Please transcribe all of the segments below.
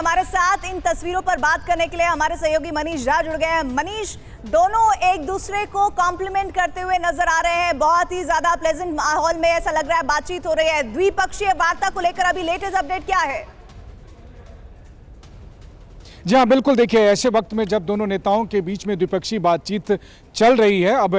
हमारे साथ इन तस्वीरों पर बात करने के लिए हमारे सहयोगी मनीष झा जुड़ गए हैं। मनीष, दोनों एक दूसरे को कॉम्प्लीमेंट करते हुए नजर आ रहे हैं। बहुत ही ज्यादा प्लेजेंट माहौल में ऐसा लग रहा है बातचीत हो रही है। द्विपक्षीय वार्ता को लेकर अभी लेटेस्ट अपडेट क्या है? जी हाँ, बिल्कुल। देखिए, ऐसे वक्त में जब दोनों नेताओं के बीच में द्विपक्षीय बातचीत चल रही है अब,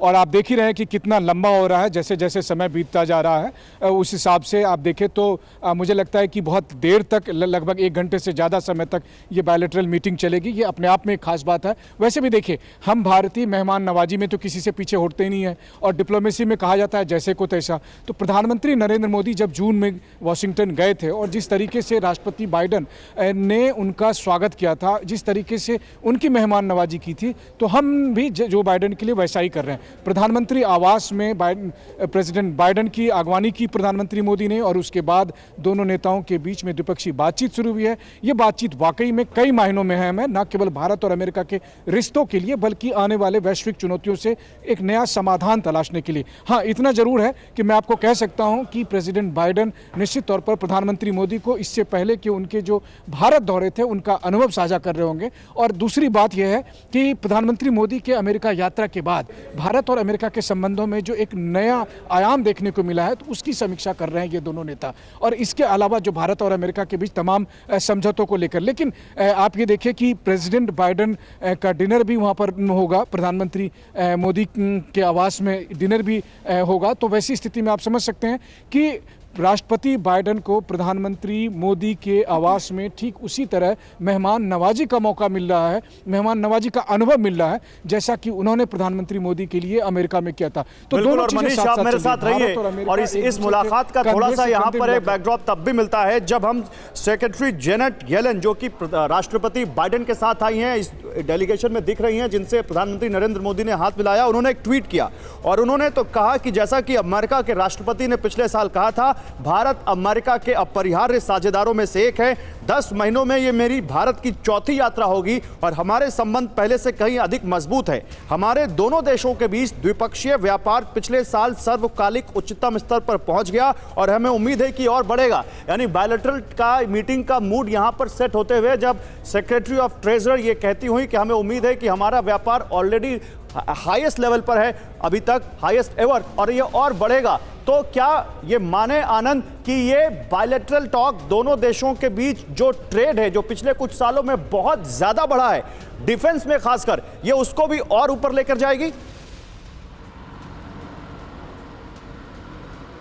और आप देख ही रहे हैं कि कितना लंबा हो रहा है जैसे जैसे समय बीतता जा रहा है, उस हिसाब से आप देखें तो मुझे लगता है कि बहुत देर तक, लगभग 1 घंटे से ज़्यादा समय तक ये बायलैटरल मीटिंग चलेगी। ये अपने आप में एक खास बात है। वैसे भी देखिए, हम भारतीय मेहमान नवाजी में तो किसी से पीछे हटते ही नहीं है, और डिप्लोमेसी में कहा जाता है जैसे को तैसा। तो प्रधानमंत्री नरेंद्र मोदी जब जून में वाशिंगटन गए थे और जिस तरीके से राष्ट्रपति बाइडन ने उनका स्वागत किया था, जिस तरीके से उनकी मेहमान नवाजी की थी, तो हम भी जो बाइडन के लिए वैसा ही कर रहे हैं। प्रधानमंत्री आवास में प्रेसिडेंट बाइडन की अगवानी की प्रधानमंत्री मोदी ने, और उसके बाद दोनों नेताओं के बीच में द्विपक्षीय बातचीत शुरू हुई है। ये बातचीत वाकई में कई मायनों में है, न केवल भारत और अमेरिका के रिश्तों के लिए, बल्कि आने वाले वैश्विक चुनौतियों से एक नया समाधान तलाशने के लिए। हाँ, इतना जरूर है कि मैं आपको कह सकता हूं कि प्रेसिडेंट बाइडन निश्चित तौर पर प्रधानमंत्री मोदी को इससे पहले कि उनके जो भारत दौरे थे उनका अनुभव साझा कर रहे होंगे। और दूसरी बात यह है कि प्रधानमंत्री मोदी के अमेरिका यात्रा के बाद भारत और अमेरिका के संबंधों में जो एक नया आयाम देखने को मिला है, तो उसकी समीक्षा कर रहे हैं ये दोनों नेता। और इसके अलावा जो भारत और अमेरिका के बीच तमाम समझौतों को लेकर, लेकिन आप ये देखिए कि प्रेसिडेंट बाइडन का डिनर भी वहाँ पर होगा, प्रधानमंत्री मोदी के आवास में डिनर भी होगा। तो वैसी स्थिति में आप समझ सकते हैं कि राष्ट्रपति बाइडन को प्रधानमंत्री मोदी के आवास में ठीक उसी तरह मेहमान नवाजी का मौका मिल रहा है, मेहमान नवाजी का अनुभव मिल रहा है, जैसा कि उन्होंने प्रधानमंत्री मोदी के लिए अमेरिका में किया था। तो दोनों मनीष, आप मेरे साथ रहिए, और इस मुलाकात का थोड़ा सा यहाँ पर एक बैकड्रॉप तब भी मिलता है जब हम सेक्रेटरी जेनेट येलेन, जो कि राष्ट्रपति बाइडन के साथ आई हैं, इस डेलीगेशन में दिख रही हैं, जिनसे प्रधानमंत्री नरेंद्र मोदी ने हाथ मिलाया। उन्होंने एक ट्वीट किया और उन्होंने तो कहा कि जैसा कि अमेरिका के राष्ट्रपति ने पिछले साल कहा था, भारत अमेरिका के अपरिहार्य साझेदारों में से एक है। 10 महीनों में यह मेरी भारत की चौथी यात्रा होगी और हमारे संबंध पहले से कहीं अधिक मजबूत है। हमारे दोनों देशों के बीच द्विपक्षीय व्यापार पिछले साल सर्वकालिक उच्चतम स्तर पर पहुंच गया और हमें उम्मीद है कि और बढ़ेगा। यानी बायलैटरल का मीटिंग का मूड यहां पर सेट होते हुए जब सेक्रेटरी ऑफ ट्रेजर ये कहती हुई कि हमें उम्मीद है कि हमारा व्यापार ऑलरेडी हाईएस्ट लेवल पर है, अभी तक हाईएस्ट एवर, और ये और बढ़ेगा। तो क्या ये माने आनंद कि ये बायलैटरल टॉक दोनों देशों के बीच जो ट्रेड है, जो पिछले कुछ सालों में बहुत ज्यादा बढ़ा है, डिफेंस में खासकर, ये उसको भी और ऊपर लेकर जाएगी?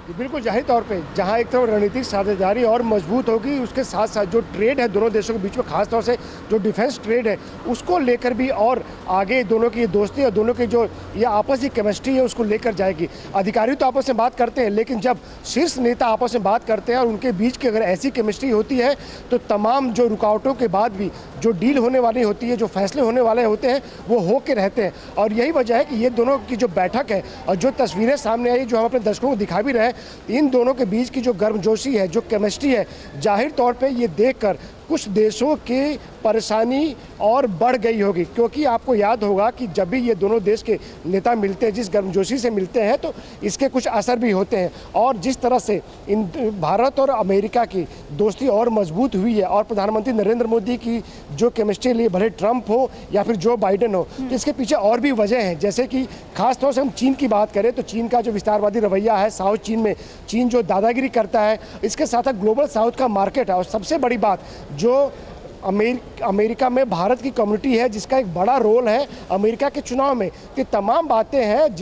बिल्कुल, जाहिर तौर पे जहां एक तरफ रणनीतिक साझेदारी और मजबूत होगी, उसके साथ साथ जो ट्रेड है दोनों देशों के बीच में, खास तौर से जो डिफेंस ट्रेड है, उसको लेकर भी और आगे दोनों की दोस्ती और दोनों की जो ये आपस की केमिस्ट्री है उसको लेकर जाएगी। अधिकारी तो आपस में बात करते हैं, लेकिन जब शीर्ष नेता आपस में बात करते हैं और उनके बीच की अगर ऐसी केमिस्ट्री होती है, तो तमाम जो रुकावटों के बाद भी जो डील होने वाली होती है, जो फैसले होने वाले होते हैं, वो हो के रहते हैं। और यही वजह है कि ये दोनों की जो बैठक है और जो तस्वीरें सामने आई, जो हम अपने दर्शकों को दिखा भी रहे हैं, इन दोनों के बीच की जो गर्मजोशी है, जो केमिस्ट्री है, जाहिर तौर पे ये देखकर कुछ देशों की परेशानी और बढ़ गई होगी। क्योंकि आपको याद होगा कि जब भी ये दोनों देश के नेता मिलते हैं, जिस गर्मजोशी से मिलते हैं, तो इसके कुछ असर भी होते हैं। और जिस तरह से इन भारत और अमेरिका की दोस्ती और मजबूत हुई है, और प्रधानमंत्री नरेंद्र मोदी की जो केमिस्ट्री लिए, भले ट्रंप हो या फिर जो बाइडन हो, तो इसके पीछे और भी वजह हैं। जैसे कि खासतौर से हम चीन की बात करें, तो चीन का जो विस्तारवादी रवैया है, साउथ चीन में चीन जो दादागिरी करता है, इसके साथ साथ ग्लोबल साउथ का मार्केट है, और सबसे बड़ी बात जो अमेरिका में भारत की कम्युनिटी है, जिसका एक बड़ा रोल है अमेरिका के चुनाव में। ये तमाम बातें हैं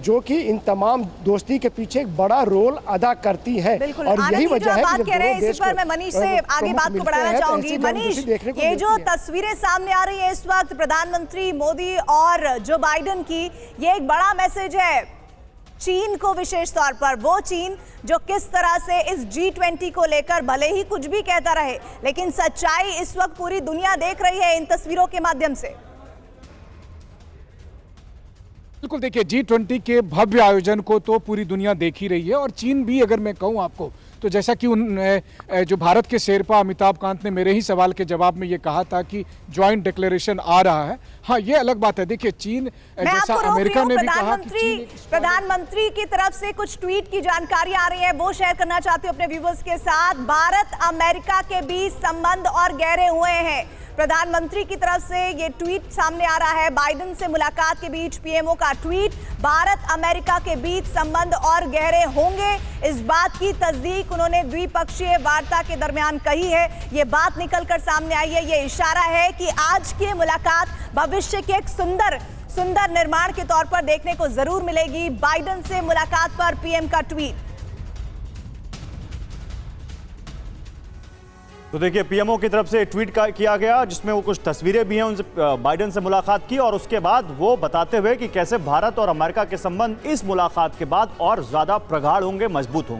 जो कि इन तमाम दोस्ती के पीछे एक बड़ा रोल अदा करती है। और यही वजह है कि इस पर मैं मनीष से आगे बात को बढ़ाना चाहूंगी। मनीष, ये जो तस्वीरें सामने आ रही है इस वक्त प्रधानमंत्री मोदी और जो बाइडन की, ये एक बड़ा मैसेज है चीन को, विशेष तौर पर वो चीन जो किस तरह से इस G20 को लेकर भले ही कुछ भी कहता रहे, लेकिन सच्चाई इस वक्त पूरी दुनिया देख रही है इन तस्वीरों के माध्यम से। बिल्कुल, देखिए, G20 के भव्य आयोजन को तो पूरी दुनिया देख ही रही है, और चीन भी, अगर मैं कहूं आपको, तो जैसा कि जो भारत के शेरपा अमिताभ कांत ने मेरे ही सवाल के जवाब में ये कहा था कि ज्वाइंट डिक्लेरेशन आ रहा है, हाँ ये अलग बात है। देखिए चीन, जैसा अमेरिका ने भी कहा कि प्रधानमंत्री की तरफ से कुछ ट्वीट की जानकारी आ रही है, वो शेयर करना चाहती हूँ अपने व्यूवर्स के साथ। भारत अमेरिका के बीच संबंध और गहरे हुए हैं, प्रधानमंत्री की तरफ से ये ट्वीट सामने आ रहा है। बाइडेन से मुलाकात के बीच पीएमओ का ट्वीट, भारत अमेरिका के बीच संबंध और गहरे होंगे, इस बात की तस्दीक उन्होंने द्विपक्षीय वार्ता के दरमियान कही है। ये बात निकलकर सामने आई है, ये इशारा है कि आज की मुलाकात भविष्य के एक सुंदर निर्माण के तौर पर देखने को जरूर मिलेगी। बाइडेन से मुलाकात पर पीएम का ट्वीट। तो देखिए पीएमओ की तरफ से ट्वीट किया गया जिसमें वो कुछ तस्वीरें भी हैं उनसे बाइडेन से मुलाकात की, और उसके बाद वो बताते हुए कि कैसे भारत और अमेरिका के संबंध इस मुलाकात के बाद और ज्यादा प्रगाढ़ होंगे, मजबूत होंगे।